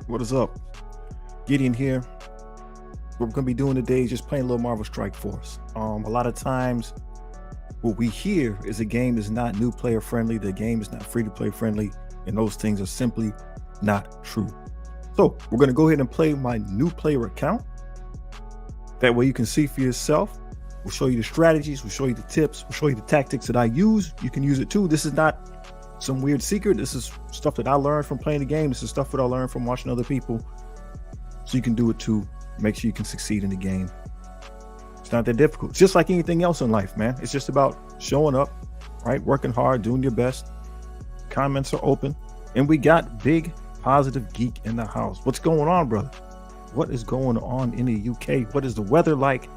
What is up? Gideon here. What we're going to be doing today is just playing a little Marvel Strike Force. A lot of times what we hear is the game is not new player friendly, the game is not free to play friendly, and those things are simply not true. So we're going to go ahead and play my new player account. That way you can see for yourself. We'll show you the strategies, we'll show you the tips, we'll show you the tactics that I use. You can use it too. This is not some weird secret. This is stuff that I learned from playing the game. This is stuff that I learned from watching other people. So you can do it too. Make sure you can succeed in the game. It's not that difficult. It's just like anything else in life, man. It's just about showing up, right? Working hard, doing your best. Comments are open. And we got Big Positive Geek in the house. What's going on, brother? What is going on in the UK? What is the weather like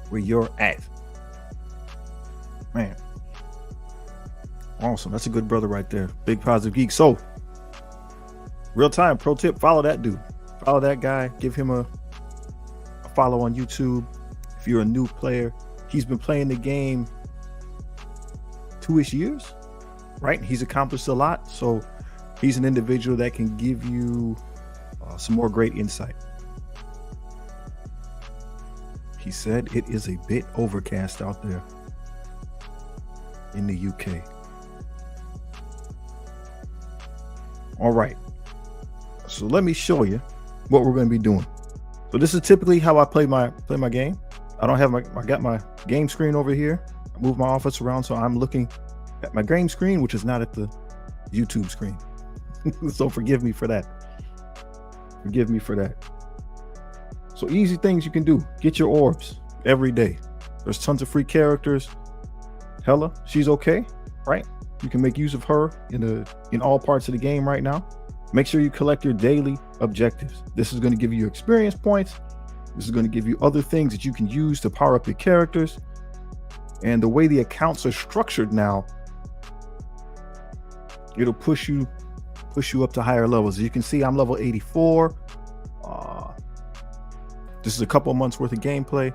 where you're at? Man. Awesome. That's a good brother right there. Big Positive Geek. So, real time pro tip, follow that dude. Follow that guy. Give him a follow on YouTube. If you're a new player, he's been playing the game 2-ish years, right? He's accomplished a lot. So he's an individual that can give you some more great insight. He said it is a bit overcast out there in the UK. All right. So let me show you what we're going to be doing. So this is typically how I play my game. I don't have I got my game screen over here. I move my office around, so I'm looking at my game screen, which is not at the YouTube screen. So forgive me for that. Forgive me for that. So easy things you can do. Get your orbs every day. There's tons of free characters. Hella, she's okay, right? You can make use of her in all parts of the game right now. Make sure you collect your daily objectives. This is going to give you experience points. This is going to give you other things that you can use to power up your characters. And the way the accounts are structured now, it'll push you up to higher levels. As you can see, I'm level 84. This is a couple of months worth of gameplay.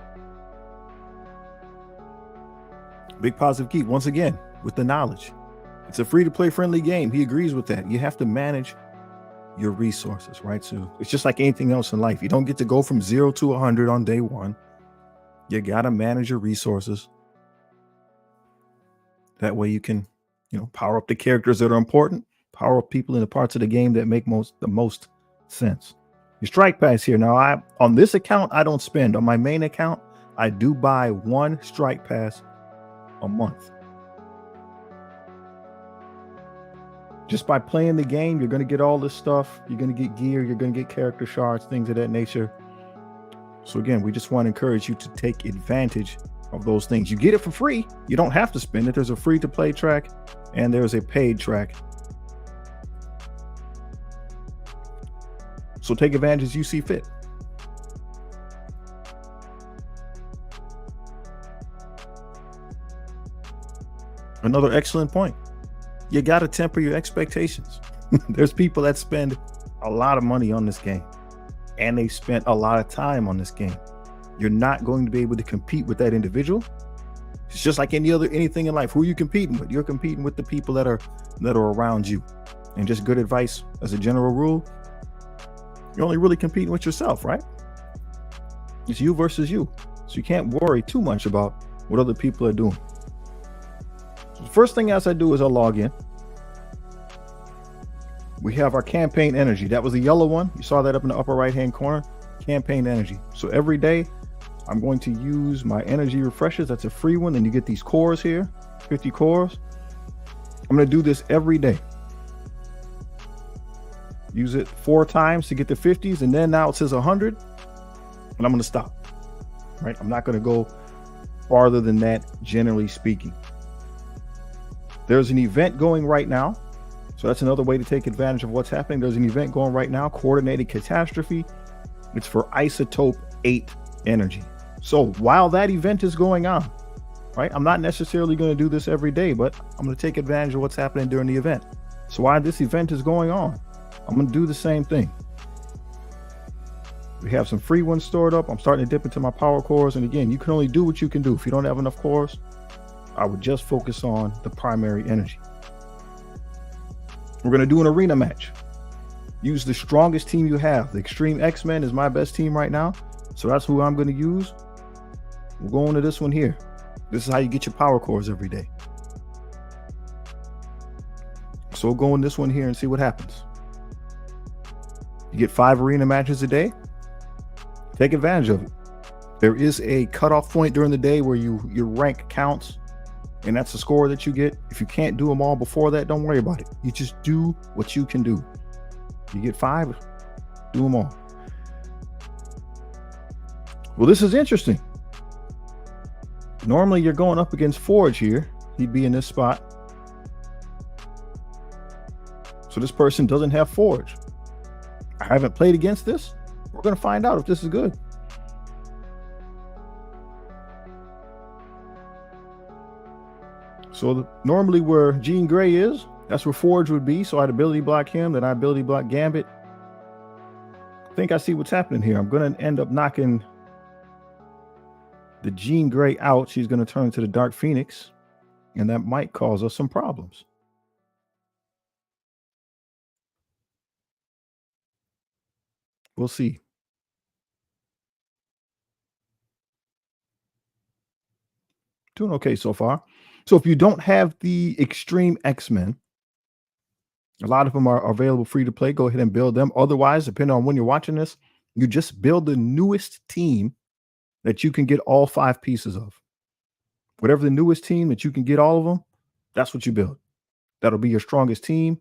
Big Positive Geek, once again, with the knowledge. It's a free-to-play friendly game. He agrees with that. You have to manage your resources, right? So it's just like anything else in life. You don't get to go from 0 to 100 on day one. You got to manage your resources. That way you can, power up the characters that are important, power up people in the parts of the game that make the most sense. Your strike pass here. Now, on this account, I don't spend. On my main account, I do buy 1 strike pass a month. Just by playing the game, you're going to get all this stuff. You're going to get gear. You're going to get character shards, things of that nature. So again, we just want to encourage you to take advantage of those things. You get it for free. You don't have to spend it. There's a free to play track and there's a paid track. So take advantage as you see fit. Another excellent point. You got to temper your expectations. There's people that spend a lot of money on this game and they spent a lot of time on this game. You're not going to be able to compete with that individual. It's just like anything in life. Who are you competing with? You're competing with the people that are around you. And just good advice as a general rule, you're only really competing with yourself, right? It's you versus you. So you can't worry too much about what other people are doing. So the first thing else I do is I log in. We have our campaign energy. That was the yellow one. You saw that up in the upper right-hand corner. Campaign energy. So every day I'm going to use my energy refreshers. That's a free one. And you get these cores here, 50 cores. I'm going to do this every day. Use it 4 times to get the 50s. And then now it says 100. And I'm going to stop. Right? I'm not going to go farther than that, generally speaking. There's an event going right now. So that's another way to take advantage of what's happening. There's an event going right now, Coordinated Catastrophe. It's for Isotope 8 energy. So while that event is going on, right, I'm not necessarily going to do this every day, but I'm going to take advantage of what's happening during the event. So while this event is going on, I'm going to do the same thing. We have some free ones stored up. I'm starting to dip into my power cores. And again, you can only do what you can do. If you don't have enough cores, I would just focus on the primary energy. We're going to do an arena match. Use the strongest team you have. The Extreme X-Men is my best team right now, so that's who I'm going to use. We'll go into this one here. This is how you get your power cores every day. So we'll go in this one here and see what happens. You get 5 arena matches a day. Take advantage of it. There is a cutoff point during the day where your rank counts, and that's the score that you get. If you can't do them all before that, don't worry about it. You just do what you can do. You get 5, do them all. Well, this is interesting. Normally you're going up against Forge here. He'd be in this spot. So this person doesn't have Forge. I haven't played against this. We're going to find out if this is good. So normally where Jean Grey is, that's where Forge would be. So I'd ability block him, then I ability block Gambit. I think I see what's happening here. I'm going to end up knocking the Jean Grey out. She's going to turn into the Dark Phoenix, and that might cause us some problems. We'll see. Doing okay so far. So if you don't have the Extreme X-Men, a lot of them are available free to play. Go ahead and build them. Otherwise, depending on when you're watching this, you just build the newest team that you can get all 5 pieces of. Whatever the newest team that you can get all of them, that's what you build. That'll be your strongest team.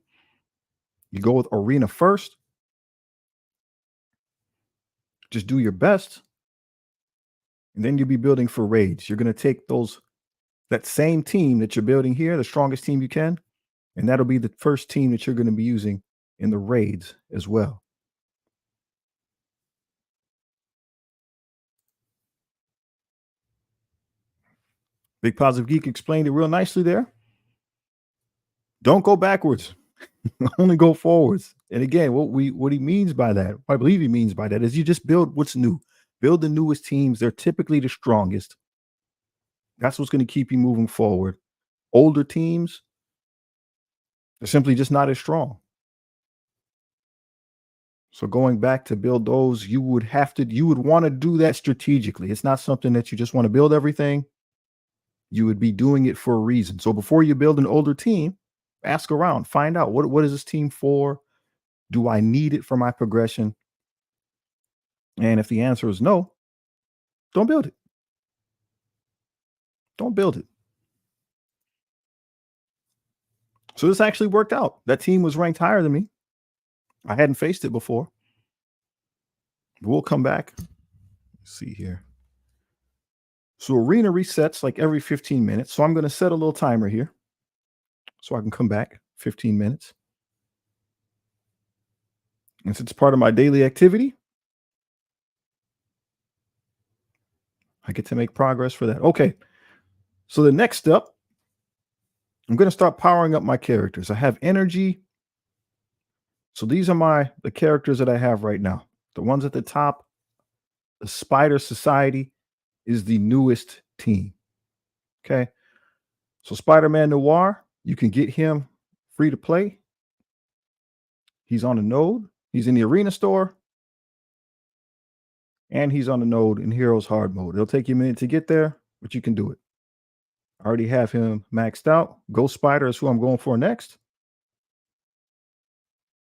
You go with arena first. Just do your best. And then you'll be building for raids. You're going to take that same team that you're building here, the strongest team you can, and that'll be the first team that you're going to be using in the raids as well. Big Positive Geek explained it real nicely there. Don't go backwards. Only go forwards. And again, what he means by that, I believe he means by that, is you just build what's new. Build the newest teams. They're typically the strongest. That's what's going to keep you moving forward. Older teams, they're simply just not as strong. So going back to build those, you would want to do that strategically. It's not something that you just want to build everything. You would be doing it for a reason. So before you build an older team, ask around, find out what is this team for? Do I need it for my progression? And if the answer is no, don't build it. Don't build it. So this actually worked out. That team was ranked higher than me. I hadn't faced it before. We'll come back. Let's see here. So arena resets like every 15 minutes. So I'm going to set a little timer here so I can come back 15 minutes. And since it's part of my daily activity, I get to make progress for that. Okay. So the next step, I'm going to start powering up my characters. I have energy. So these are the characters that I have right now. The ones at the top, the Spider Society is the newest team. Okay. So Spider-Man Noir, you can get him free to play. He's on a node. He's in the arena store. And he's on the node in Heroes Hard mode. It'll take you a minute to get there, but you can do it. I already have him maxed out. Ghost Spider is who I'm going for next.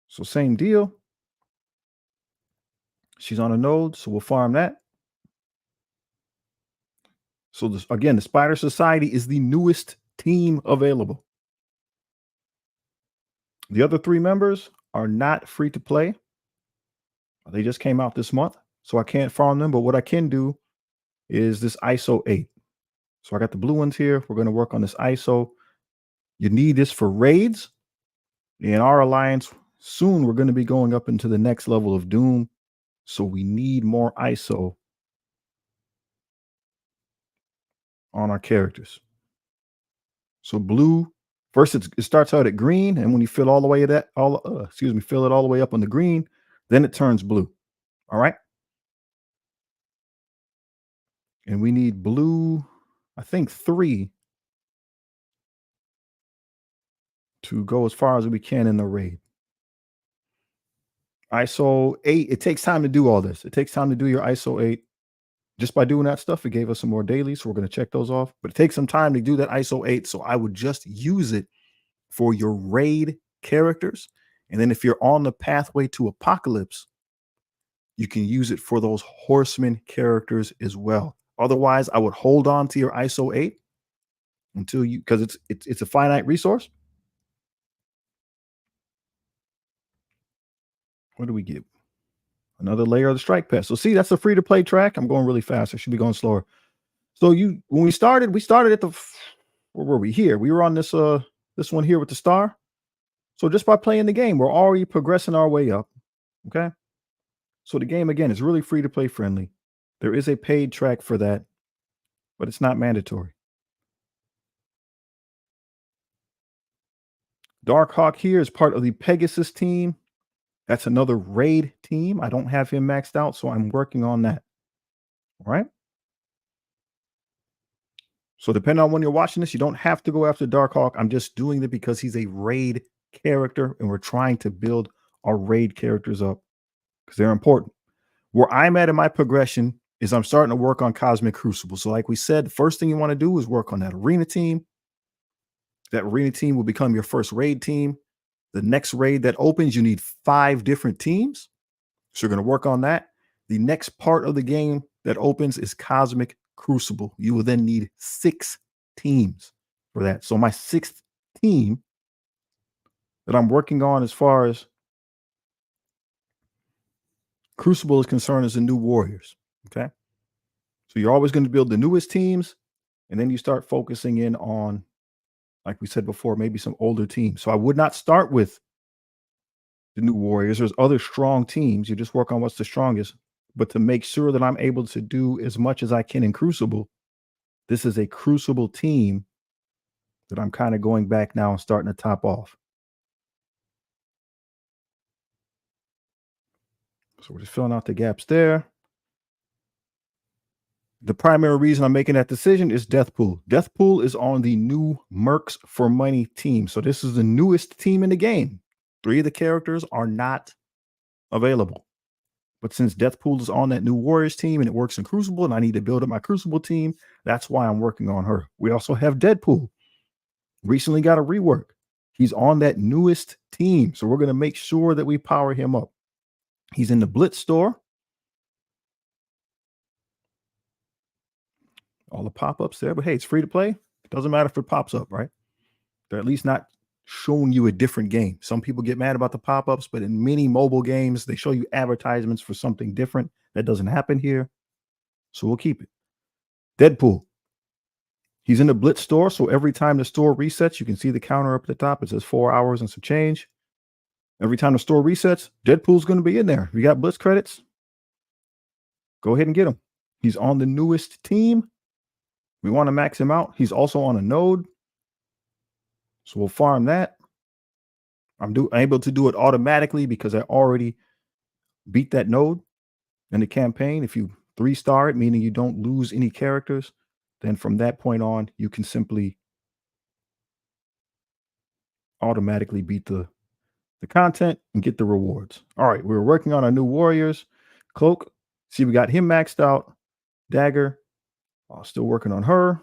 So same deal. She's on a node, so we'll farm that. So again, the Spider Society is the newest team available. The other 3 members are not free to play. They just came out this month, so I can't farm them. But what I can do is this ISO 8. So I got the blue ones here. We're going to work on this ISO. You need this for raids. In our alliance, soon we're going to be going up into the next level of Doom. So we need more ISO on our characters. So blue, first it starts out at green, and when you fill all the way fill it all the way up on the green, then it turns blue. All right. And we need blue, I think 3 to go as far as we can in the raid. ISO 8, it takes time to do all this. It takes time to do your ISO 8. Just by doing that stuff, it gave us some more dailies, so we're gonna check those off, but it takes some time to do that ISO 8, so I would just use it for your raid characters, and then if you're on the pathway to Apocalypse, you can use it for those horseman characters as well. Otherwise, I would hold on to your ISO 8 until you, because it's a finite resource. What do we get? Another layer of the strike pass. So see, that's a free to play track. I'm going really fast. I should be going slower. So when we started at the, where were we here? We were on this one here with the star. So just by playing the game, we're already progressing our way up. Okay. So the game again is really free to play friendly. There is a paid track for that, but it's not mandatory. Darkhawk here is part of the Pegasus team. That's another raid team. I don't have him maxed out, so I'm working on that. All right. So depending on when you're watching this, you don't have to go after Darkhawk. I'm just doing it because he's a raid character, and we're trying to build our raid characters up because they're important. Where I'm at in my progression is I'm starting to work on Cosmic Crucible. So like we said, the first thing you want to do is work on that arena team. That arena team will become your first raid team. The next raid that opens, you need 5 different teams. So you're going to work on that. The next part of the game that opens is Cosmic Crucible. You will then need 6 teams for that. So my 6th team that I'm working on as far as Crucible is concerned is the New Warriors. Okay. So you're always going to build the newest teams, and then you start focusing in on, like we said before, maybe some older teams. So I would not start with the New Warriors. There's other strong teams. You just work on what's the strongest. But to make sure that I'm able to do as much as I can in Crucible, this is a Crucible team that I'm kind of going back now and starting to top off. So we're just filling out the gaps there. The primary reason I'm making that decision is Deathpool. Deathpool is on the new Mercs for Money team. So this is the newest team in the game. 3 of the characters are not available. But since Deathpool is on that new Warriors team and it works in Crucible and I need to build up my Crucible team, that's why I'm working on her. We also have Deadpool. Recently got a rework. He's on that newest team. So we're going to make sure that we power him up. He's in the Blitz store. All the pop-ups there, but hey, it's free to play. It doesn't matter if it pops up, right? They're at least not showing you a different game. Some people get mad about the pop-ups, but in many mobile games, they show you advertisements for something different. That doesn't happen here. So we'll keep it. Deadpool. He's in the Blitz store, so every time the store resets, you can see the counter up at the top. It says 4 hours and some change. Every time the store resets, Deadpool's going to be in there. If you got Blitz credits, go ahead and get him. He's on the newest team. We want to max him out. He's also on a node. So we'll farm that. I'm able to do it automatically because I already beat that node in the campaign. If you 3-star it, meaning you don't lose any characters, then from that point on, you can simply automatically beat the content and get the rewards. All right, we're working on our new warriors. Cloak, see, we got him maxed out. Dagger, still working on her.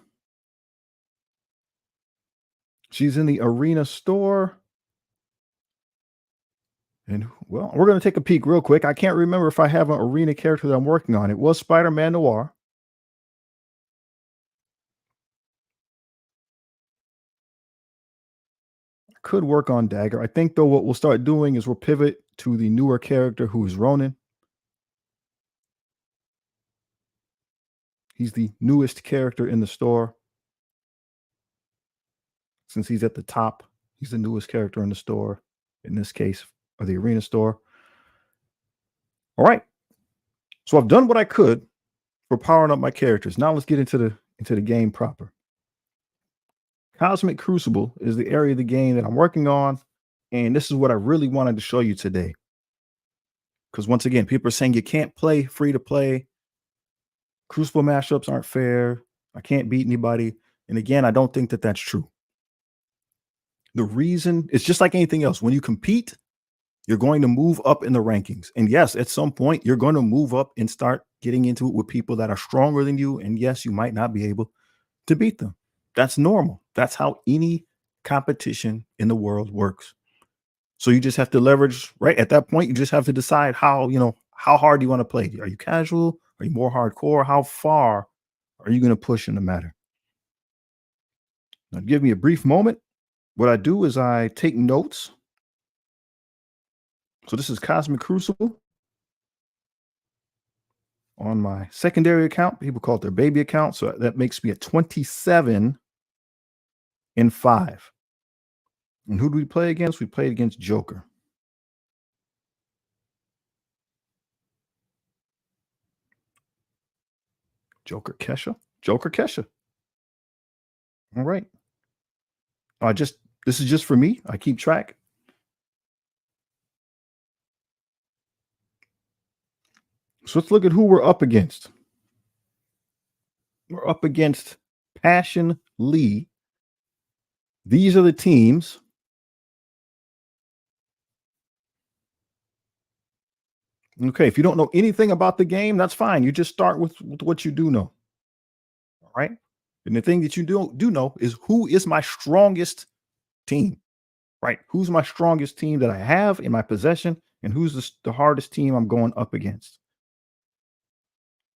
She's in the arena store. And well, we're going to take a peek real quick. I can't remember if I have an arena character that I'm working on. It was Spider-Man Noir. Could work on Dagger. I think though what we'll start doing is we'll pivot to the newer character who is Ronin. He's the newest character in the store. Since he's at the top, he's the newest character in the store, in this case, or the arena store. All right. So I've done what I could for powering up my characters. Now let's get into the game proper. Cosmic Crucible is the area of the game that I'm working on, and this is what I really wanted to show you today. Because once again, people are saying you can't play free to play. Crucible mashups aren't fair. I can't beat anybody. And again, I don't think that that's true. The reason, it's just like anything else. When you compete, You're going to move up in the rankings. And yes, at some point, you're going to move up and start getting into it with people that are stronger than you. And yes, you might not be able to beat them. That's normal. That's how any competition in the world works. So you just have to leverage, right? At that point, you just have to decide how hard do you want to play? Are you casual? Are you more hardcore? How far are you going to push in the matter? Now, give me a brief moment. What I do is I take notes. So this is Cosmic Crucible on my secondary account. People call it their baby account. So that makes me a 27-5. And who do we play against? We played against Joker. Joker Kesha. All right. This is just for me. I keep track. So let's look at who we're up against. We're up against Passion Lee. These are the teams. Okay, if you don't know anything about the game, that's fine. You just start with what you do know. All right. And the thing that you do know is who is my strongest team, right? Who's my strongest team that I have in my possession, and who's the hardest team I'm going up against.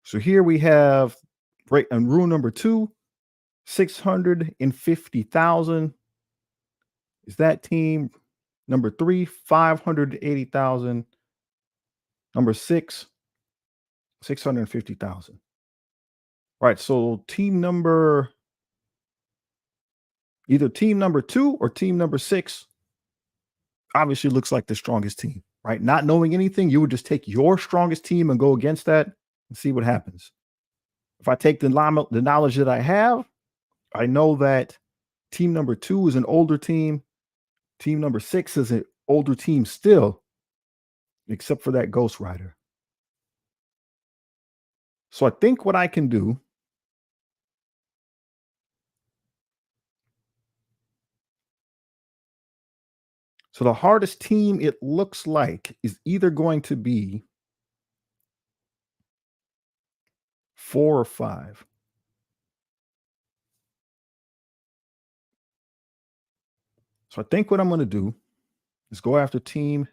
So here we have, right, and rule number 2, 650,000 is that team. Number 3, 580,000. Number 6, 650,000. Right. So either team number 2 or team number 6 obviously looks like the strongest team, right? Not knowing anything, you would just take your strongest team and go against that and see what happens. If I take the knowledge that I have, I know that team number 2 is an older team. Team number 6 is an older team still, except for that Ghost Rider. So I think what I can do, so the hardest team it looks like is either going to be 4 or 5. So I think what I'm going to do is go after team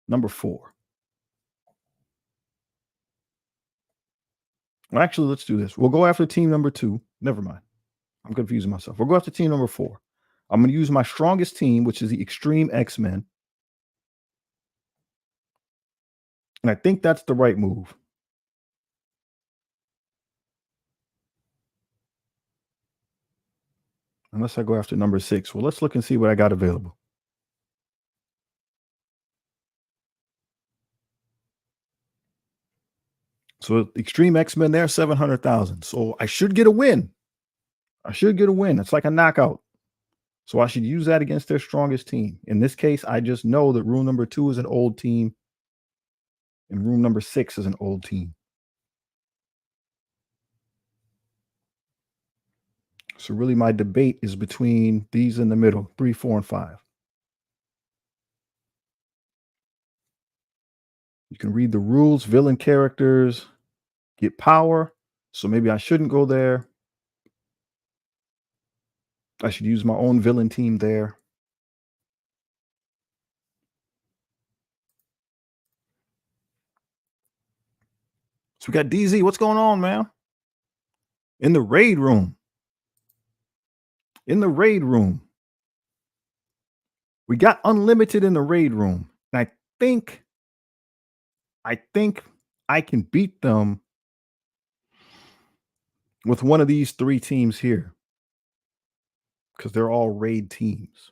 number 4. Well, actually, let's do this. We'll go after team number 2. Never mind. I'm confusing myself. We'll go after team number 4. I'm going to use my strongest team, which is the Extreme X-Men. And I think that's the right move. Unless I go after number 6. Well, let's look and see what I got available. So Extreme X-Men there, 700,000. So I should get a win. It's like a knockout. So I should use that against their strongest team. In this case, I just know that rule number 2 is an old team and rule number 6 is an old team. So really my debate is between these in the middle, 3, 4, and 5. You can read the rules. Villain characters get power. So maybe I shouldn't go there. I should use my own villain team there. So we got DZ. What's going on, man? In the raid room. We got unlimited in the raid room. And I think I can beat them with one of these 3 teams here, because they're all raid teams.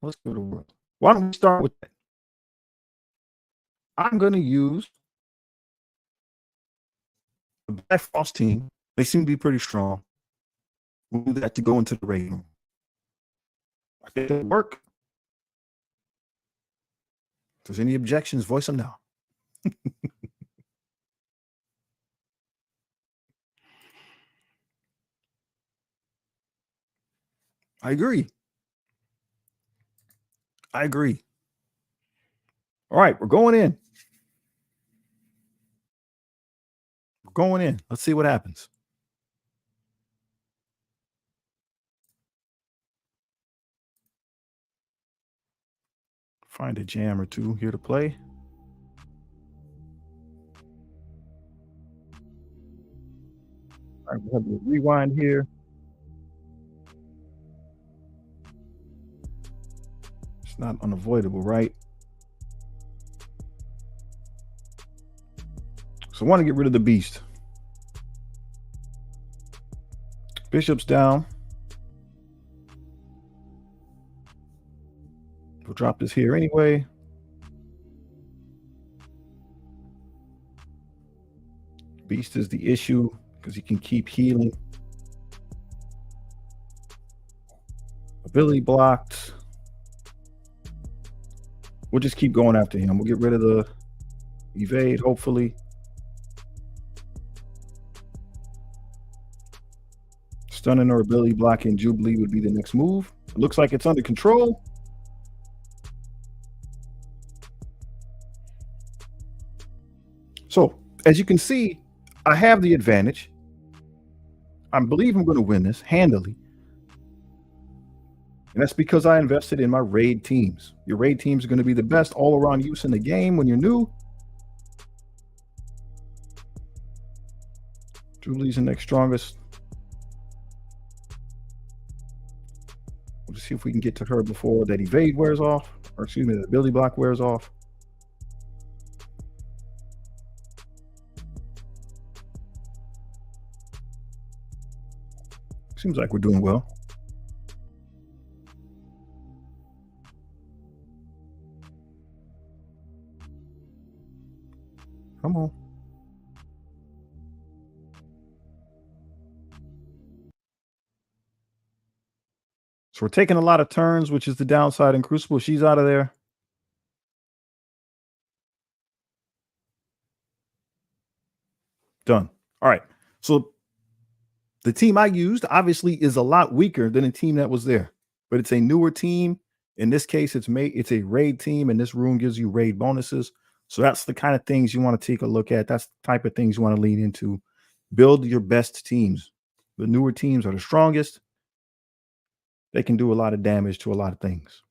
Let's go to work. Why don't we start with that? I'm going to use the Black Frost team. They seem to be pretty strong. We'll do that to go into the raid room. I think that'll work. If there's any objections, voice them now. I agree. I agree. All right, we're going in. We're going in. Let's see what happens. Find a jam or two here to play. All right, we have the rewind here. It's not unavoidable, right? So I want to get rid of the beast. Bishop's down. We'll drop this here anyway. Beast is the issue because he can keep healing. Ability blocked. We'll just keep going after him. We'll get rid of the evade, hopefully. Stunning or ability blocking Jubilee would be the next move. It looks like it's under control. So, as you can see, I have the advantage. I believe I'm going to win this handily. And that's because I invested in my raid teams. Your raid teams are going to be the best all around use in the game when you're new. Jubilee's the next strongest. We'll just see if we can get to her before that evade wears off, or excuse me, the ability block wears off. Seems like we're doing well. Come on. So we're taking a lot of turns, which is the downside in Crucible. She's out of there. Done. All right. So the team I used obviously is a lot weaker than the team that was there, but it's a newer team. In this case, it's a raid team, and this room gives you raid bonuses. So that's the kind of things you want to take a look at. That's the type of things you want to lean into. Build your best teams. The newer teams are the strongest. They can do a lot of damage to a lot of things.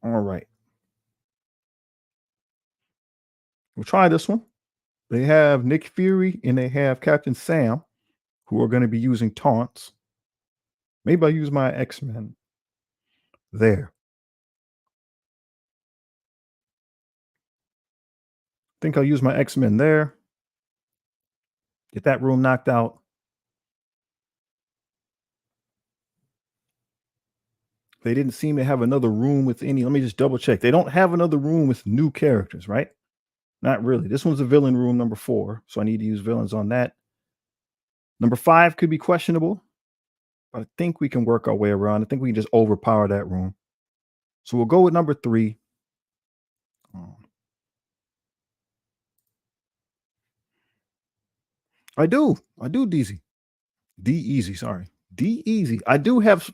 All right. We'll try this one. They have Nick Fury and they have Captain Sam, who are going to be using taunts. Maybe I'll use my X-Men there. Think I'll use my X-Men there. Get that room knocked out. They didn't seem to have another room with any. Let me just double check. They don't have another room with new characters, right? Not really. This one's a villain room number 4. So I need to use villains on that. Number 5 could be questionable, but I think we can work our way around. I think we can just overpower that room. So we'll go with number 3. I do. I do DZ. D easy, sorry. D easy. I do have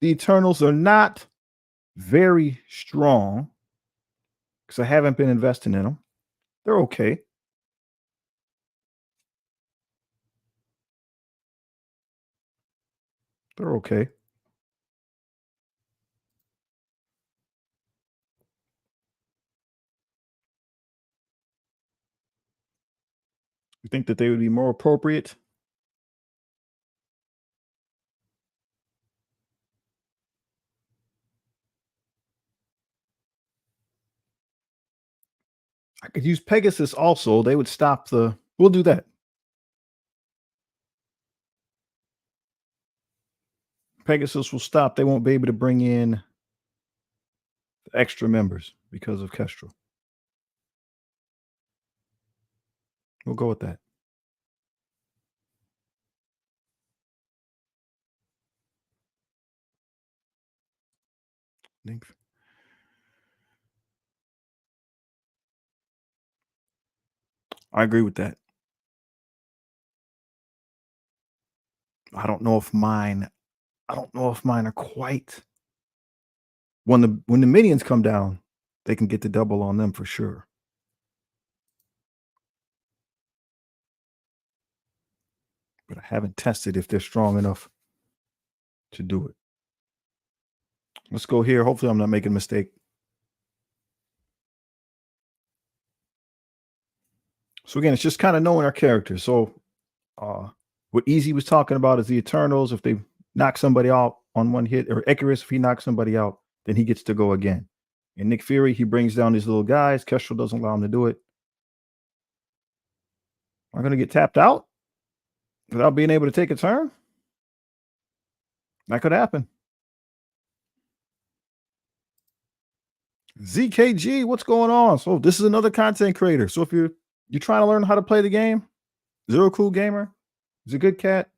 the Eternals. Are not very strong because I haven't been investing in them. They're okay. They're okay. You think that they would be more appropriate? I could use Pegasus also. They would stop the. We'll do that. Pegasus will stop. They won't be able to bring in extra members because of Kestrel. We'll go with that. I agree with that. I don't know if mine. I don't know if mine are quite. When the minions come down, they can get the double on them for sure. But I haven't tested if they're strong enough to do it. Let's go here. Hopefully, I'm not making a mistake. So again, it's just kind of knowing our characters. So uh what Easy was talking about is the Eternals. If they knock somebody out on one hit, or Icarus, if he knocks somebody out, then he gets to go again. And Nick Fury, he brings down these little guys. Kestrel doesn't allow him to do it. Am I gonna get tapped out without being able to take a turn? That could happen. ZKG, what's going on? So this is another content creator. So if you're trying to learn how to play the game, Zero Cool Gamer, he's a good cat.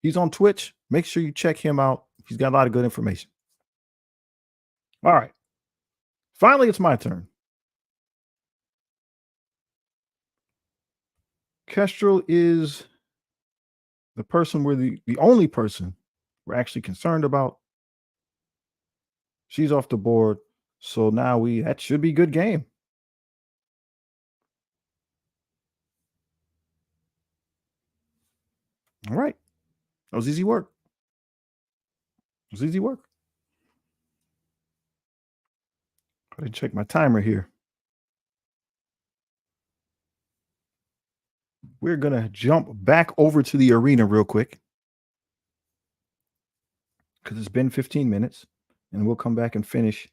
He's on Twitch. Make sure you check him out. He's got a lot of good information. All right. Finally, it's my turn. Kestrel is the person the only person we're actually concerned about. She's off the board. So now that should be good game. All right. That was easy work. It was easy work. Gotta check my timer here. We're gonna jump back over to the arena real quick because it's been 15 minutes, and we'll come back and finish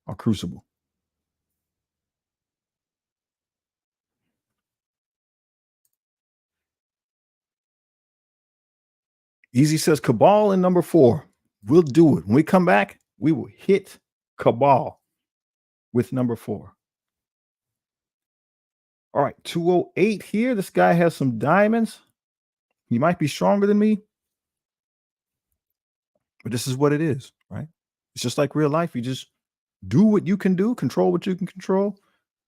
our crucible. Easy says Cabal in number 4. We'll do it. When we come back, we will hit Cabal with number 4. All right, 208 here. This guy has some diamonds. He might be stronger than me, but this is what it is, right? It's just like real life. You just do what you can do, control what you can control,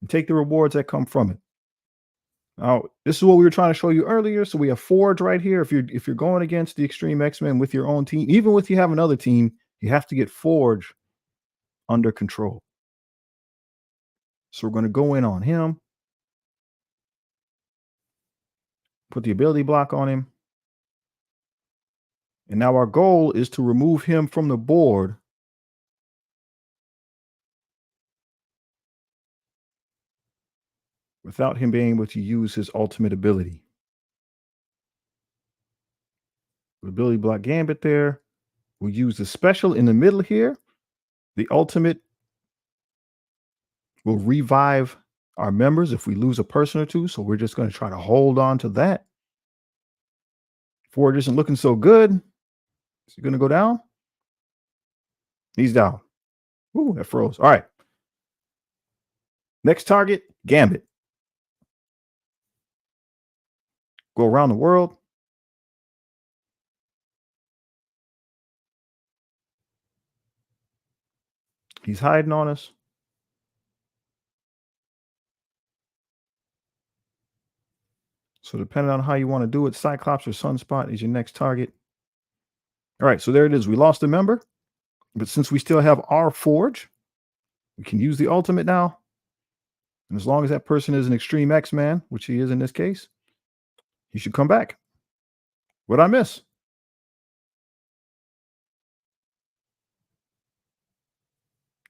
and take the rewards that come from it. Now, this is what we were trying to show you earlier. So we have Forge right here. If you're going against the Extreme X-Men with your own team, even if you have another team, you have to get Forge under control. So we're going to go in on him, put the ability block on him. And now our goal is to remove him from the board without him being able to use his ultimate ability. The ability block Gambit there. We'll use the special in the middle here. The ultimate will revive our members if we lose a person or two. So we're just going to try to hold on to that. Ford isn't looking so good. Is he going to go down? He's down. Ooh, that froze. All right. Next target, Gambit. Go around the world. He's hiding on us. So depending on how you want to do it, Cyclops or Sunspot is your next target. All right, so there it is. We lost a member, but since we still have our Forge, we can use the ultimate now. And as long as that person is an Extreme X-Man, which he is in this case, he should come back. What'd I miss?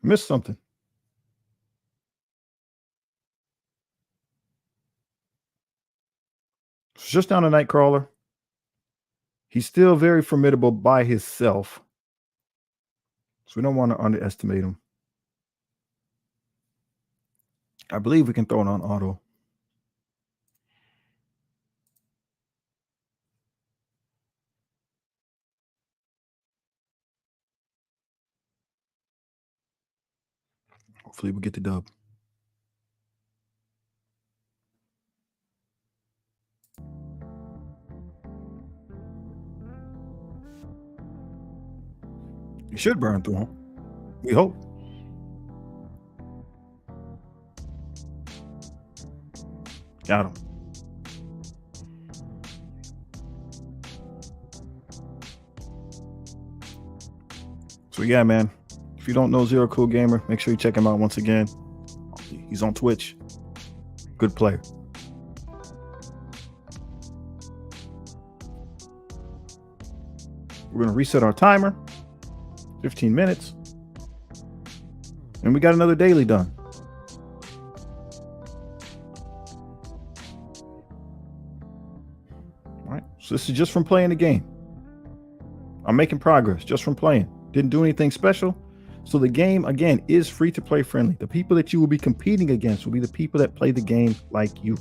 Missed something. It's just down a Nightcrawler. He's still very formidable by himself. So we don't want to underestimate him. I believe we can throw it on auto. Hopefully we get the dub. You should burn through him. We hope. Got him. So yeah, man, if you don't know Zero Cool Gamer, make sure you check him out once again. He's on Twitch. Good player. We're going to reset our timer. 15 minutes. And we got another daily done. All right. So this is just from playing the game. I'm making progress just from playing. Didn't do anything special. So the game, again, is free to play friendly. The people that you will be competing against will be the people that play the game like you.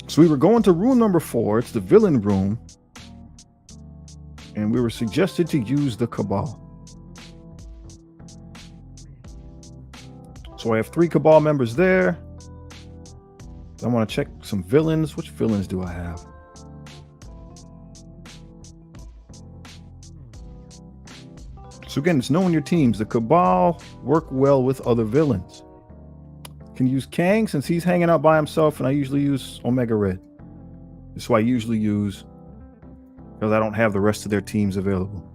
So we were going to room number 4. It's the villain room. And we were suggested to use the Cabal. So I have 3 Cabal members there. I want to check some villains. Which villains do I have? So again, it's knowing your teams. The Cabal work well with other villains. Can use Kang since he's hanging out by himself, and I usually use Omega Red. This is who I usually use because I don't have the rest of their teams available.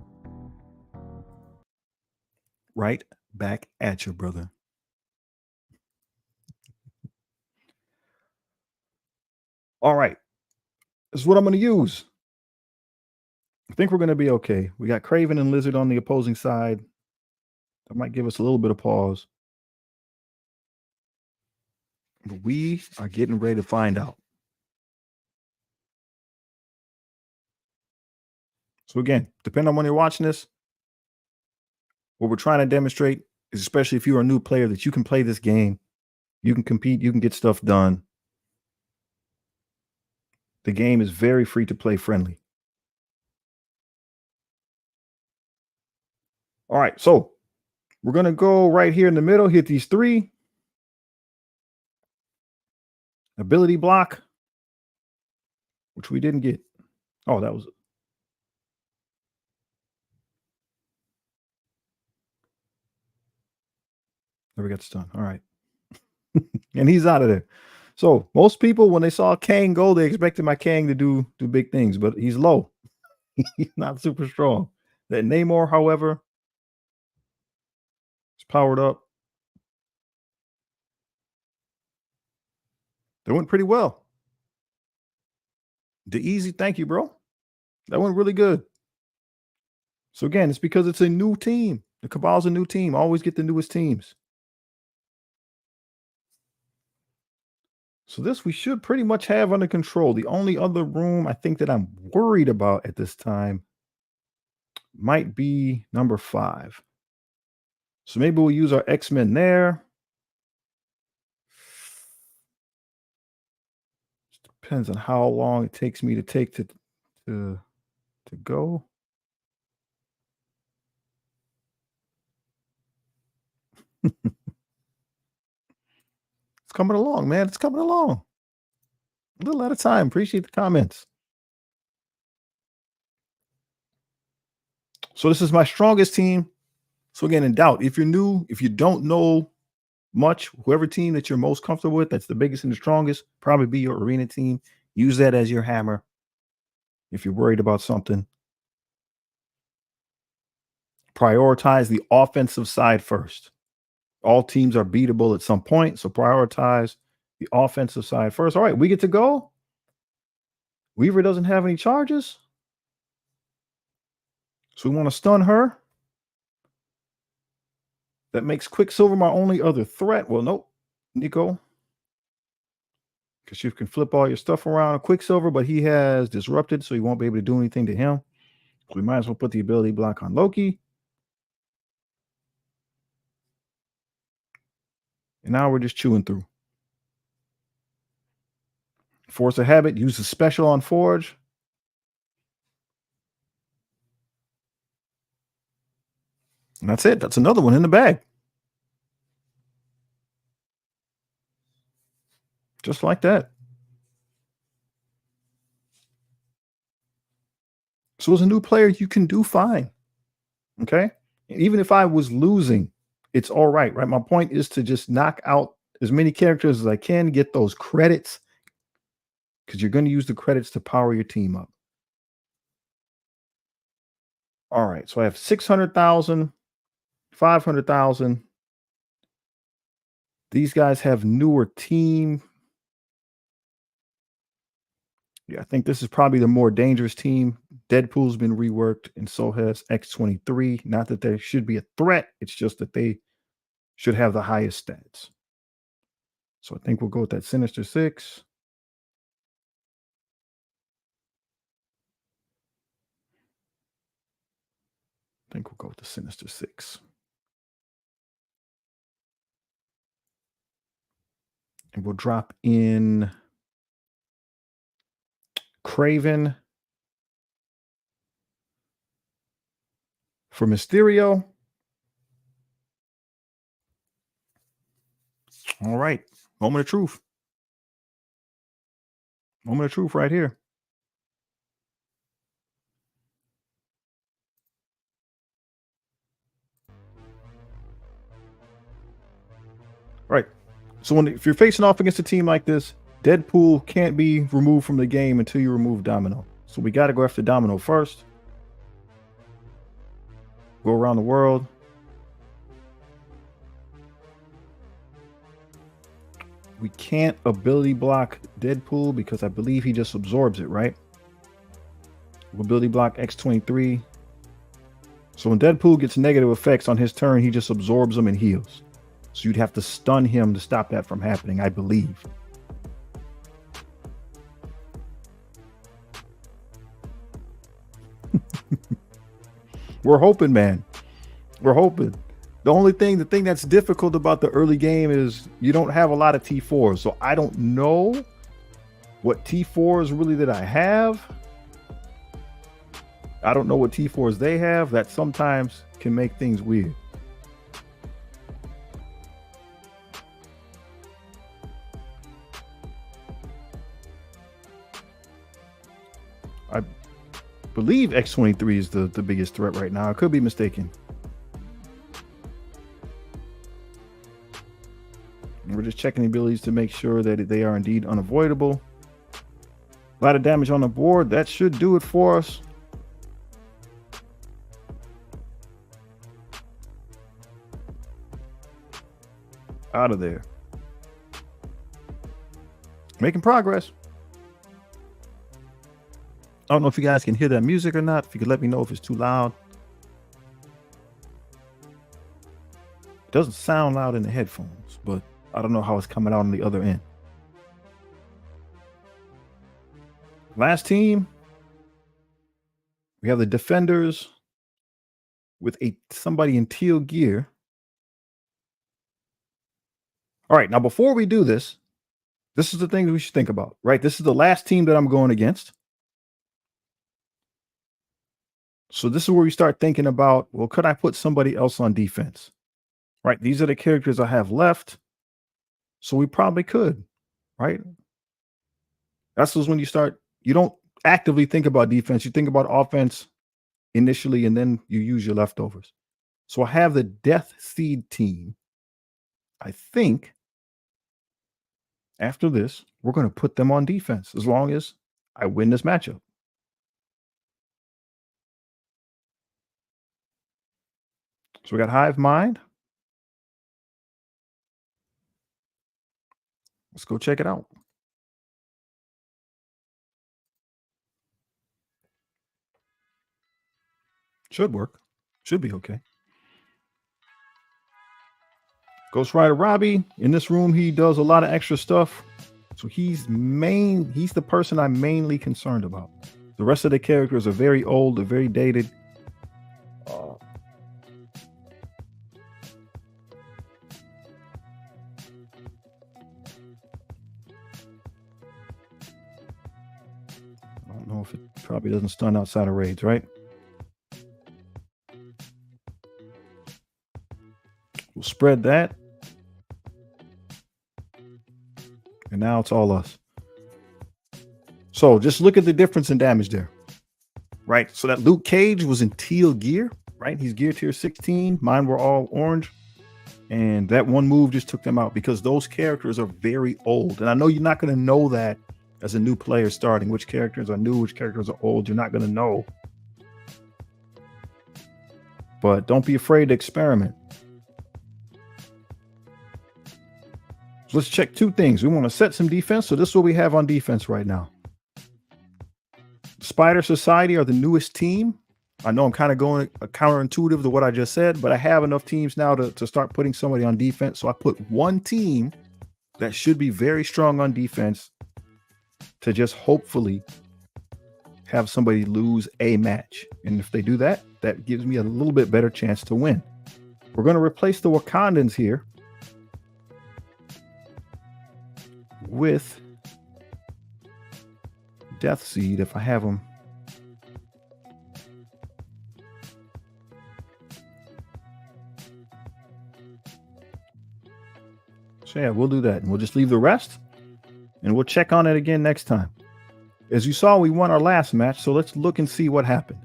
Right back at you, brother. All right. This is what I'm going to use. I think we're going to be okay. We got Craven and Lizard on the opposing side. That might give us a little bit of pause. But we are getting ready to find out. So again, depending on when you're watching this, what we're trying to demonstrate is, especially if you're a new player, that you can play this game. You can compete. You can get stuff done. The game is very free to play friendly. All right, so we're going to go right here in the middle, hit these 3. Ability block, which we didn't get. Oh, that was it. There we got stun. All right. And he's out of there. So most people, when they saw Kang go, they expected my Kang to do big things, but he's low. He's not super strong. That Namor, however, is powered up. That went pretty well. The easy, thank you, bro. That went really good. So again, it's because it's a new team. The Cabal's a new team. Always get the newest teams. So this we should pretty much have under control. The only other room I think that I'm worried about at this time might be number 5. So maybe we'll use our X-Men there. Just depends on how long it takes me to go. It's coming along, man. It's coming along. A little at a time. Appreciate the comments. So this is my strongest team. So again, in doubt, if you're new, if you don't know much, whoever team that you're most comfortable with, that's the biggest and the strongest, probably be your arena team. Use that as your hammer if you're worried about something. Prioritize the offensive side first. All teams are beatable at some point, so prioritize the offensive side first. All right, we get to go. Weaver doesn't have any charges, so we want to stun her. That makes Quicksilver my only other threat. Well, nope, Nico, because you can flip all your stuff around Quicksilver, but he has disrupted, so you won't be able to do anything to him. So we might as well put the ability block on Loki. And now we're just chewing through. Force a habit, use the special on Forge. And that's it. That's another one in the bag. Just like that. So as a new player, you can do fine. Okay. And even if I was losing, it's all right. Right. My point is to just knock out as many characters as I can, get those credits, because you're going to use the credits to power your team up. All right, so I have 600,000, 500,000. These guys have newer team. Yeah, I think this is probably the more dangerous team. Deadpool's been reworked, and so has X-23. Not that there should be a threat. It's just that they should have the highest stats. So I think we'll go with that Sinister Six. I think we'll go with the Sinister Six. And we'll drop in Craven for Mysterio. All right. Moment of truth. Moment of truth right here. Right. So if you're facing off against a team like this, Deadpool can't be removed from the game until you remove Domino. So we got to go after Domino first. Go around the world. We can't ability block Deadpool because I believe he just absorbs it, right? We'll ability block X-23. So when Deadpool gets negative effects on his turn, he just absorbs them and heals. So you'd have to stun him to stop that from happening, I believe. We're hoping, man. We're hoping. The thing that's difficult about the early game is you don't have a lot of T4s. So I don't know what T4s really that I have. I don't know what T4s they have. That sometimes can make things weird. I believe X-23 is the biggest threat right now. I could be mistaken. We're just checking the abilities to make sure that they are indeed unavoidable. A lot of damage on the board. That should do it for us. Out of there. Making progress. I don't know if you guys can hear that music or not. If you could let me know if it's too loud. It doesn't sound loud in the headphones, but I don't know how it's coming out on the other end. Last team. We have the Defenders with somebody in teal gear. All right, now before we do this, this is the thing that we should think about, right? This is the last team that I'm going against. So this is where we start thinking about, well, could I put somebody else on defense? Right? These are the characters I have left. So we probably could, right? That's when you don't actively think about defense. You think about offense initially, and then you use your leftovers. So I have the Death Seed team. I think after this, we're going to put them on defense as long as I win this matchup. So we got Hive Mind. Let's go check it out. Should work. Should be okay. Ghost Rider Robbie. In this room, he does a lot of extra stuff. So he's the person I'm mainly concerned about. The rest of the characters are very old, they're very dated. I don't know if it probably doesn't stun outside of raids, right? We'll spread that. And now it's all us. So just look at the difference in damage there, right? So that Luke Cage was in teal gear, right? He's gear tier 16. Mine were all orange. And that one move just took them out because those characters are very old. And I know you're not going to know that as a new player starting, which characters are new, which characters are old. You're not going to know. but don't be afraid to experiment. So let's check two things. We want to set some defense. So this is what we have on defense right now. Spider Society are the newest team. I know I'm kind of going counterintuitive to what I just said, but I have enough teams now to start putting somebody on defense. So I put one team that should be very strong on defense to just hopefully have somebody lose a match. And if they do that, that gives me a little bit better chance to win. We're going to replace the Wakandans here with Death Seed if I have them. So yeah, we'll do that. And we'll just leave the rest and we'll check on it again next time. As you saw, we won our last match, so let's look and see what happened.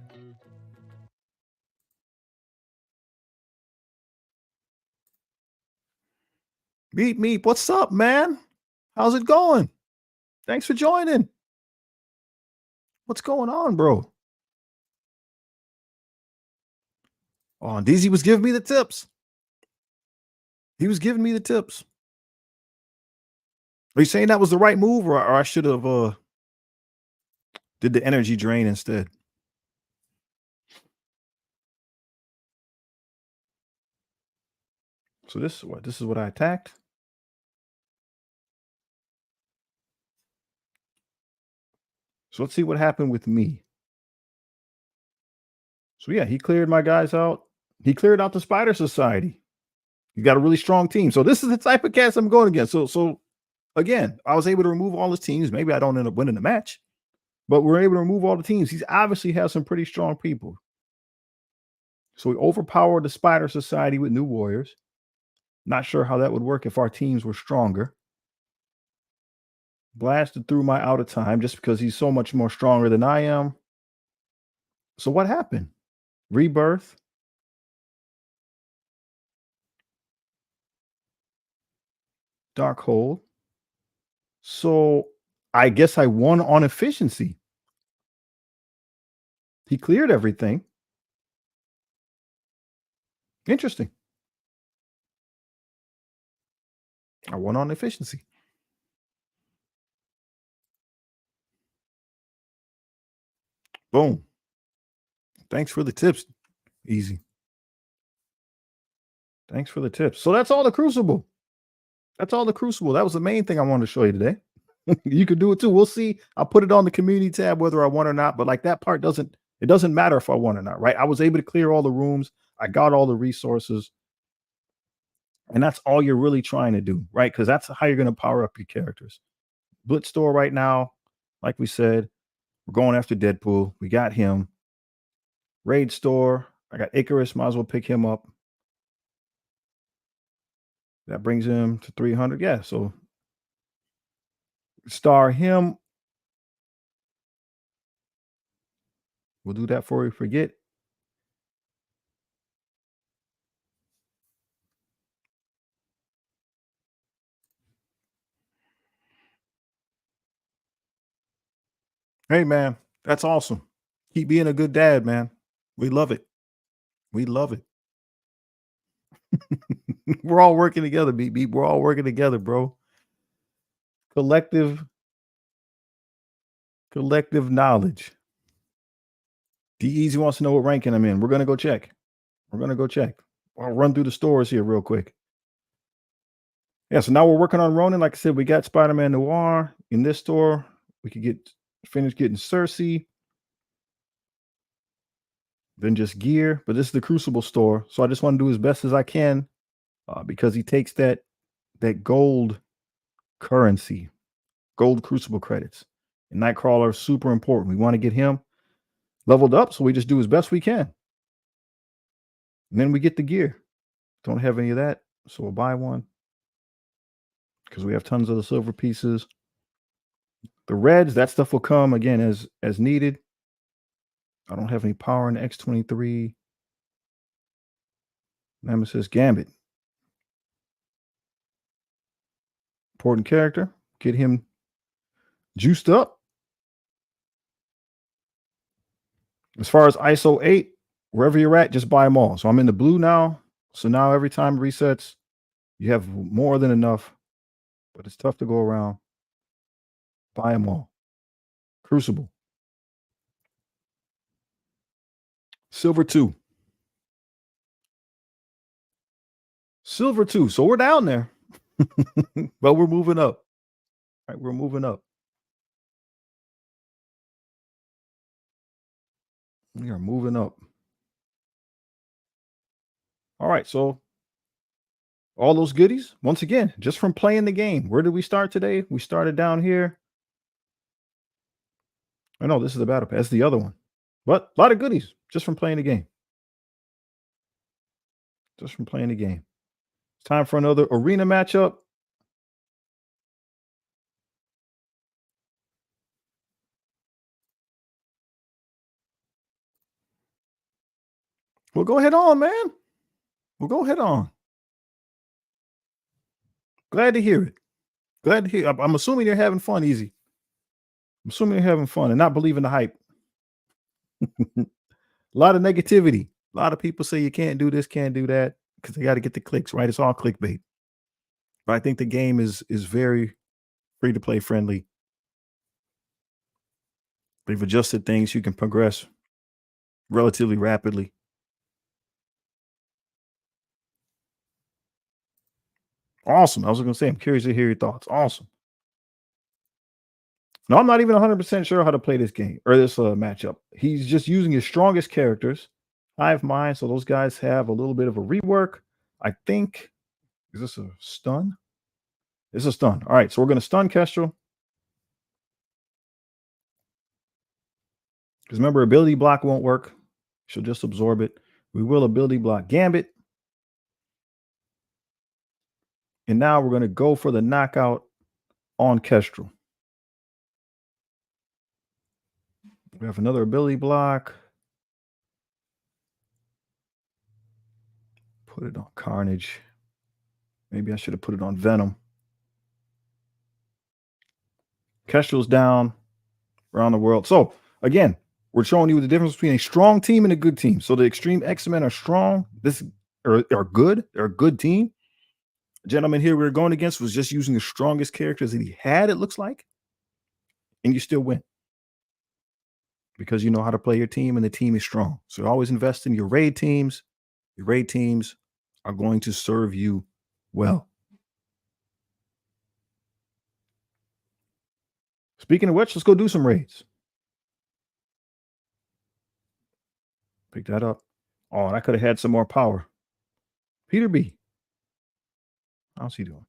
Meep Meep, what's up, man? How's it going? Thanks for joining. What's going on, bro? Oh, Dizzy was giving me the tips. He was giving me the tips. Are you saying that was the right move, or I should have did the energy drain instead? So this is what I attacked. So let's see what happened with me. So yeah, he cleared my guys out. He cleared out the Spider Society. You got a really strong team. So this is the type of cast I'm going against. So again, I was able to remove all his teams. Maybe I don't end up winning the match, but we're able to remove all the teams. He's obviously has some pretty strong people. So we overpowered the Spider Society with new warriors. Not sure how that would work if our teams were stronger. Blasted through my out of time just because he's so much more stronger than I am. So what happened? Rebirth. Darkhold. So I guess I won on efficiency. He cleared everything. Interesting. I won on efficiency. Boom. Thanks for the tips. Easy. Thanks for the tips. So that's all the Crucible. That's all the Crucible. That was the main thing I wanted to show you today. You could do it too. We'll see. I'll put it on the community tab whether I won or not. But like that part doesn't matter if I won or not, right? I was able to clear all the rooms. I got all the resources. And that's all you're really trying to do, right? Because that's how you're going to power up your characters. Blitz store right now, like we said, we're going after Deadpool. We got him. Raid store. I got Icarus. Might as well pick him up. That brings him to 300. Yeah, so star him. We'll do that before we forget. Hey, man, that's awesome. Keep being a good dad, man. We love it. We love it. We're all working together, Beep Beep. We're all working together, bro. Collective knowledge. D Easy wants to know what ranking I'm in. We're gonna go check. I'll run through the stores here real quick. Yeah, so now we're working on Ronin. Like I said, we got Spider-Man Noir in this store. We could finish getting Cersei, then just gear. But this is the Crucible store, so I just want to do as best as I can because he takes that gold currency, gold Crucible credits. And Nightcrawler is super important. We want to get him leveled up, so we just do as best we can. And then we get the gear. Don't have any of that, so we'll buy one because we have tons of the silver pieces. The reds, that stuff will come again as needed. I don't have any power in the X-23. Nemesis Gambit. Important character. Get him juiced up. As far as ISO 8, Wherever you're at, just buy them all. So I'm in the blue now. So now every time it resets, you have more than enough, but it's tough to go around. Buy them all. Crucible. Silver 2. Silver 2. So we're down there, but we're moving up. Right, we're moving up. We are moving up. All right, so all those goodies, once again, just from playing the game. Where did we start today? We started down here. I know this is the battle pass, the other one. But a lot of goodies just from playing the game. Just from playing the game. It's time for another arena matchup. Well, go ahead on, man. Well, go ahead on. Glad to hear it. Glad to hear. I'm assuming you're having fun, Easy. I'm assuming you're having fun and not believing the hype. A lot of negativity. A lot of people say you can't do this, can't do that because they got to get the clicks, right? It's all clickbait. But I think the game is very free to play friendly. They've adjusted things. You can progress relatively rapidly. Awesome. I was going to say, I'm curious to hear your thoughts. Awesome. No, I'm not even 100% sure how to play this game or this matchup. He's just using his strongest characters. I have mine, so those guys have a little bit of a rework. I think, is this a stun? It's a stun. All right, so we're going to stun Kestrel. Because remember, ability block won't work. She'll just absorb it. We will ability block Gambit. And now we're going to go for the knockout on Kestrel. We have another ability block. Put it on Carnage. Maybe I should have put it on Venom. Kestrel's down around the world. So again, we're showing you the difference between a strong team and a good team. So the Extreme X-Men are strong. This are good. They're a good team. The gentleman here we were going against was just using the strongest characters that he had, it looks like. And you still win. Because you know how to play your team and the team is strong. So always invest in your raid teams. Your raid teams are going to serve you well. Speaking of which, let's go do some raids. Pick that up. Oh, and I could have had some more power. Peter B. How's he doing?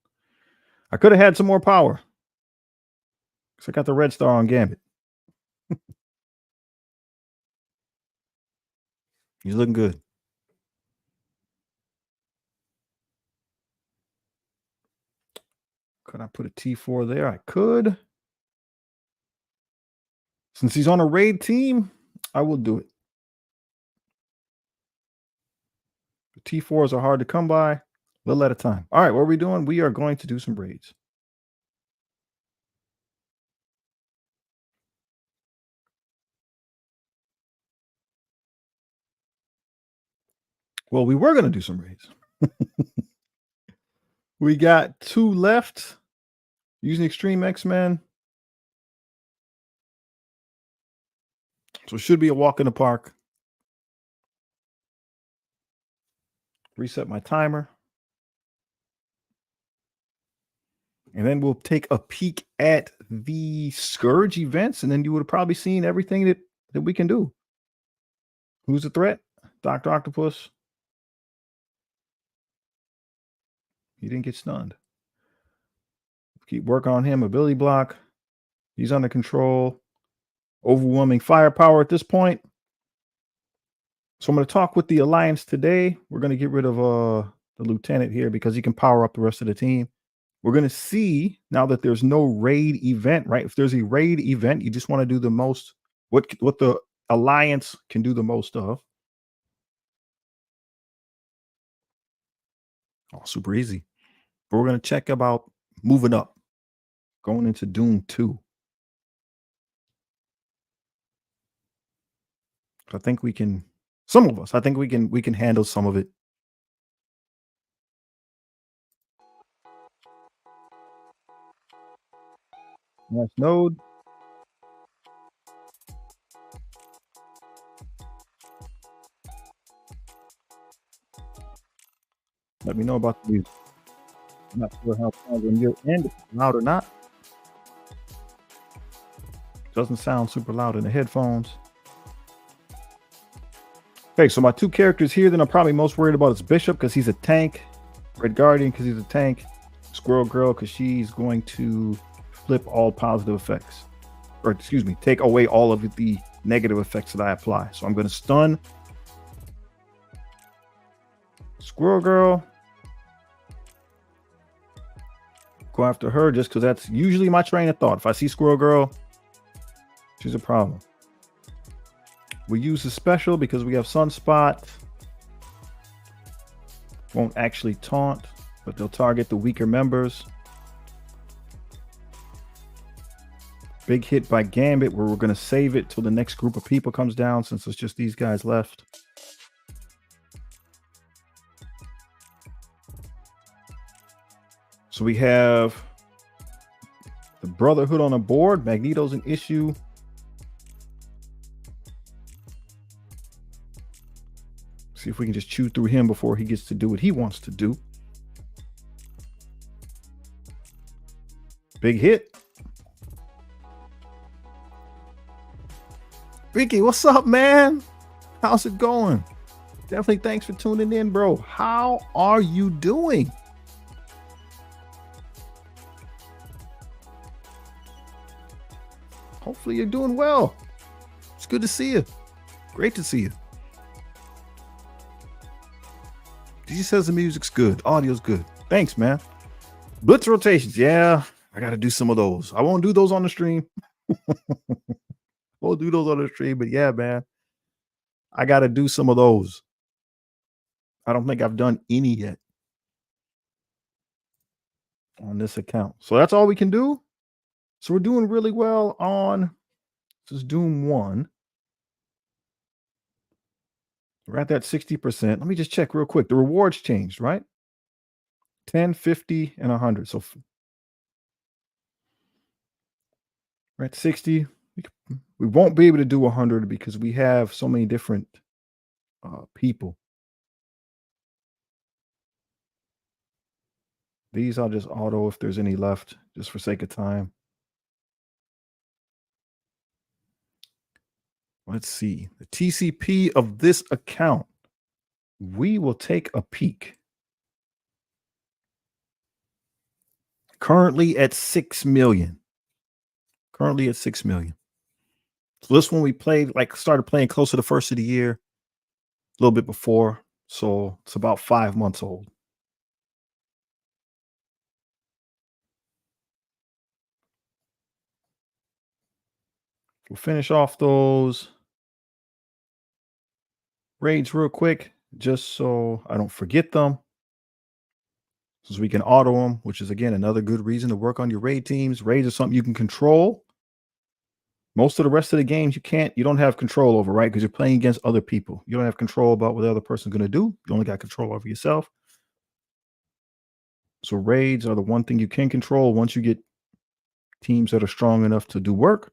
I could have had some more power. Because I got the red star on Gambit. He's looking good. Could I put a T4 there? I could. Since he's on a raid team, I will do it. The T4s are hard to come by. A little at a time. All right, what are we doing? We are going to do some raids. Well, we were going to do some raids. We got 2 left using Extreme X-Men. So it should be a walk in the park. Reset my timer. And then we'll take a peek at the Scourge events, and then you would have probably seen everything that we can do. Who's the threat? Dr. Octopus. He didn't get stunned. Keep working on him. Ability block. He's under control. Overwhelming firepower at this point. So I'm going to talk with the Alliance today. We're going to get rid of the lieutenant here because he can power up the rest of the team. We're going to see now that there's no raid event, right? If there's a raid event, you just want to do the most, what the Alliance can do the most of. Oh, super easy. But we're going to check about moving up, going into Doom 2. I think we can Some of us, I think we can handle some of it. Nice node. Let me know about the music. I'm not sure how far on your end, if it's loud or not. Doesn't sound super loud in the headphones. Okay, so my two characters here that I'm probably most worried about is Bishop because he's a tank, Red Guardian because he's a tank, Squirrel Girl because she's going to flip all positive effects, or excuse me, take away all of the negative effects that I apply. So I'm going to stun Squirrel Girl, go after her just because that's usually my train of thought. If I see Squirrel Girl, she's a problem. We use the special because we have Sunspot. Won't actually taunt, but they'll target the weaker members. Big hit by Gambit, where we're going to save it till the next group of people comes down since it's just these guys left. So we have the Brotherhood on the board. Magneto's an issue. See if we can just chew through him before he gets to do what he wants to do. Big hit. Ricky, what's up, man? How's it going? Definitely thanks for tuning in, bro. How are you doing? Hopefully you're doing well. It's good to see you. Great to see you. DJ says the music's good. Audio's good. Thanks, man. Blitz rotations. Yeah, I got to do some of those. I won't do those on the stream. Won't do those on the stream, but yeah, man. I got to do some of those. I don't think I've done any yet on this account. So that's all we can do. So we're doing really well on this is Doom 1. We're at that 60%. Let me just check real quick. The rewards changed, right? 10, 50, and 100. So we're at 60. We won't be able to do 100 because we have so many different people. These I'll just auto if there's any left, just for sake of time. Let's see. The TCP of this account. We will take a peek. Currently at 6 million. Currently at 6 million. So this one we played, started playing close to the first of the year, a little bit before. So it's about 5 months old. We'll finish off those raids real quick, just so I don't forget them. Since we can auto them, which is again another good reason to work on your raid teams. Raids are something you can control. Most of the rest of the games you don't have control over, right? Because you're playing against other people. You don't have control about what the other person's going to do. You only got control over yourself. So raids are the one thing you can control. Once you get teams that are strong enough to do work,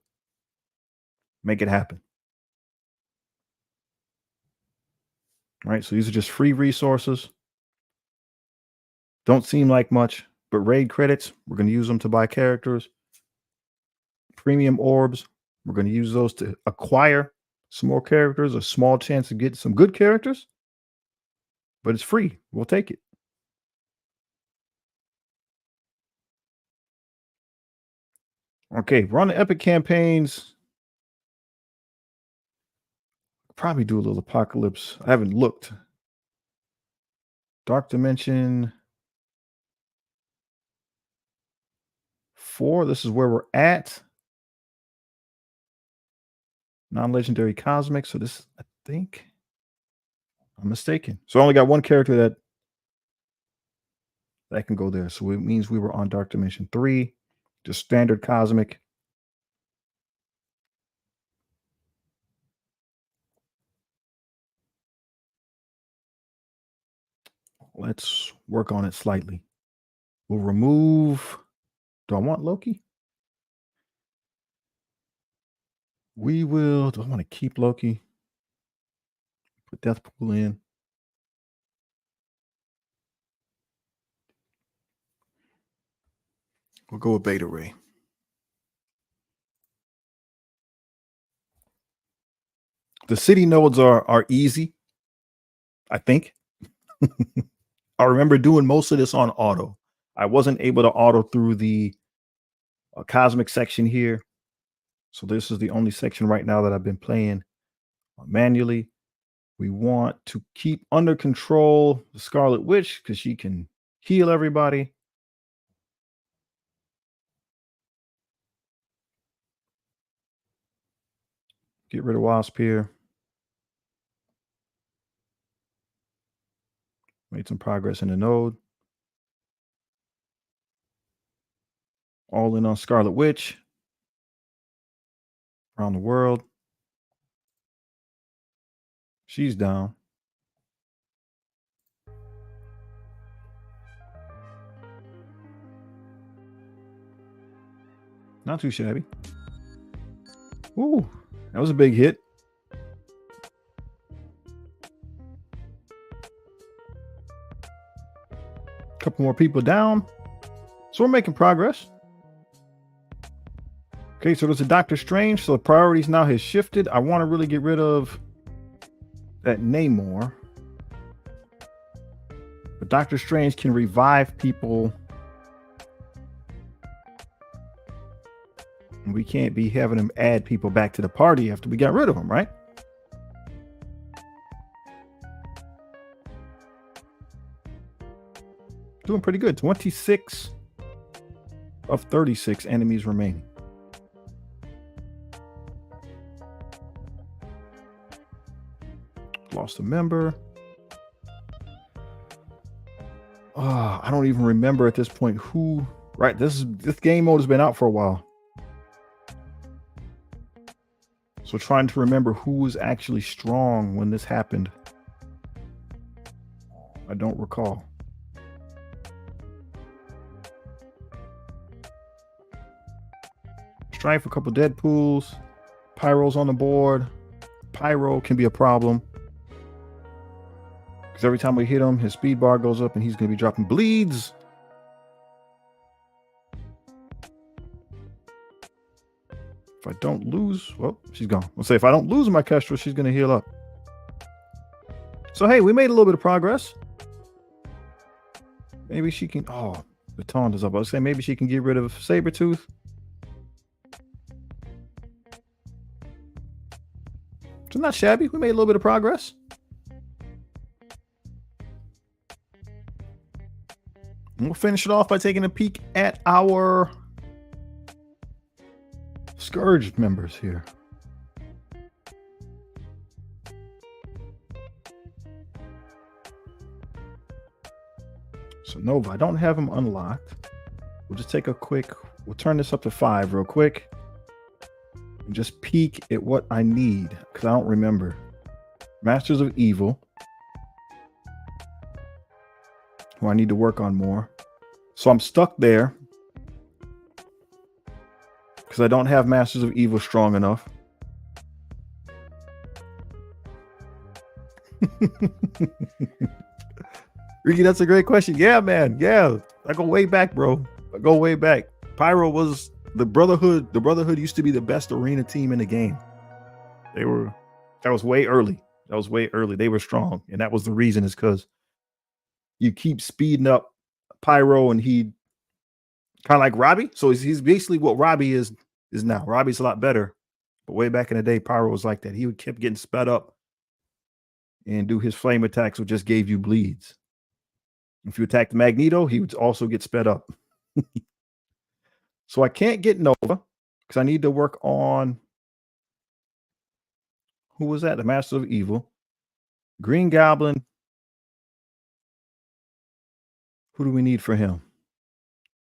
make it happen. Right? So these are just free resources. Don't seem like much, but raid credits, we're going to use them to buy characters. Premium orbs, we're going to use those to acquire some more characters, a small chance to get some good characters, but it's free. We'll take it. Okay, we're on the epic campaigns. Probably do a little apocalypse. I haven't looked. Dark Dimension 4. This is where we're at. Non-legendary cosmic. So this, I think I'm mistaken. So I only got one character that can go there. So it means we were on Dark Dimension 3, just standard cosmic. Let's work on it slightly. We'll remove. Do I want Loki? We will. Do I want to keep Loki? Put Deathpool in. We'll go with Beta Ray. The city nodes are easy, I think. I remember doing most of this on auto. I wasn't able to auto through the cosmic section here. So this is the only section right now that I've been playing manually. We want to keep under control the Scarlet Witch because she can heal everybody. Get rid of Wasp here. Made some progress in the node. All in on Scarlet Witch. Around the world. She's down. Not too shabby. Ooh, that was a big hit. Couple more people down. So we're making progress. Okay, so there's a Doctor Strange. So the priorities now has shifted. I want to really get rid of that Namor. But Doctor Strange can revive people. And we can't be having him add people back to the party after we got rid of him, right? Doing pretty good. 26 of 36 enemies remaining. Lost a member. I don't even remember at this point who. Right, this game mode has been out for a while. So trying to remember who was actually strong when this happened. I don't recall. Strife, a couple Deadpools. Pyro's on the board. Pyro can be a problem. Because every time we hit him, his speed bar goes up and he's going to be dropping bleeds. If I don't lose, well, she's gone. Let's say if I don't lose my Kestrel, she's going to heal up. So, hey, we made a little bit of progress. Maybe she can... Oh, the taunt is up. I was saying maybe she can get rid of Sabretooth. So not shabby. We made a little bit of progress. And we'll finish it off by taking a peek at our Scourge members here. So Nova, I don't have him unlocked. We'll just take a quick, we'll turn this up to 5 real quick. And just peek at what I need, because I don't remember. Masters of Evil. Who I need to work on more. So I'm stuck there. Because I don't have Masters of Evil strong enough. Ricky, that's a great question. Yeah, man. Yeah. I go way back, bro. I go way back. Pyro was the Brotherhood. The Brotherhood used to be the best arena team in the game. That was way early. They were strong. And that was the reason, is because you keep speeding up Pyro and he kind of like Robbie. So he's basically what Robbie is now. Robbie's a lot better. But way back in the day, Pyro was like that. He would keep getting sped up and do his flame attacks, which just gave you bleeds. If you attacked Magneto, he would also get sped up. So I can't get Nova because I need to work on, who was that? The Master of Evil. Green Goblin. Who do we need for him?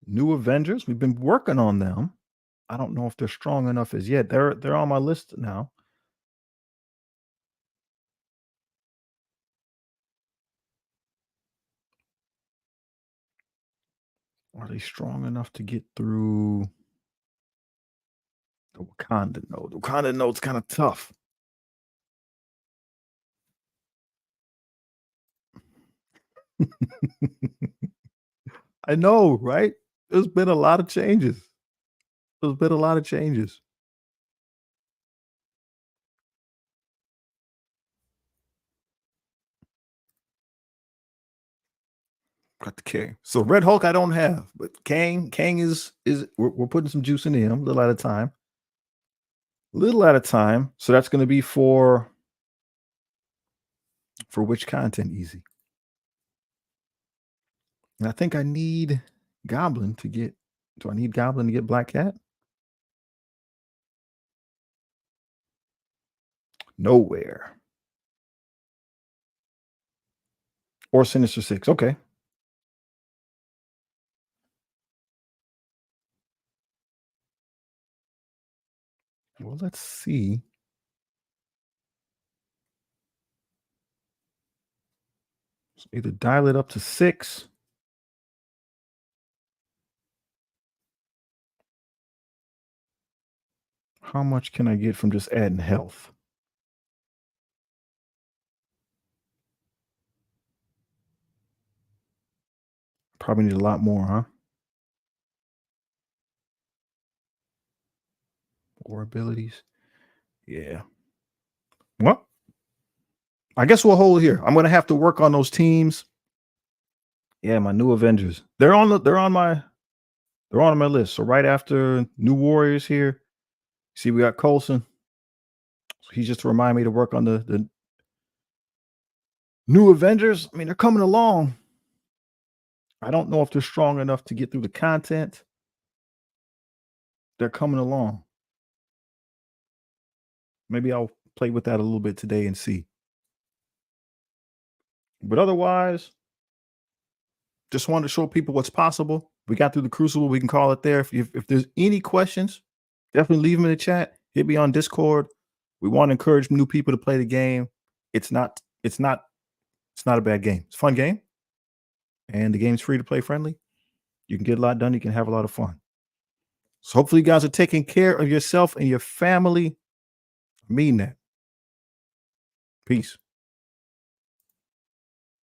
New Avengers. We've been working on them. I don't know if they're strong enough as yet. They're on my list now. Are they strong enough to get through the Wakanda node? The Wakanda node's kind of tough. I know, right? There's been a lot of changes. There's been a lot of changes. Got the Kang. So Red Hulk I don't have, but Kang is we're putting some juice in him, a little at a time. Little at a time. So that's gonna be for which content easy? And I think I need Goblin to get do I need Goblin to get Black Cat? Nowhere. Or Sinister Six. Okay. Well, let's see. So either dial it up to 6. How much can I get from just adding health? Probably need a lot more, huh? Or abilities. Yeah. Well, I guess we'll hold here. I'm gonna have to work on those teams. Yeah, my new Avengers. They're on my list. So right after New Warriors here, see we got Coulson. So he's just to remind me to work on the new Avengers. I mean, they're coming along. I don't know if they're strong enough to get through the content. They're coming along. Maybe I'll play with that a little bit today and see. But otherwise, just wanted to show people what's possible. We got through the crucible. We can call it there. If there's any questions, definitely leave them in the chat. Hit me on Discord. We want to encourage new people to play the game. It's not. It's not a bad game. It's a fun game, and the game's free to play, friendly. You can get a lot done. You can have a lot of fun. So hopefully, you guys are taking care of yourself and your family. I mean that. Peace.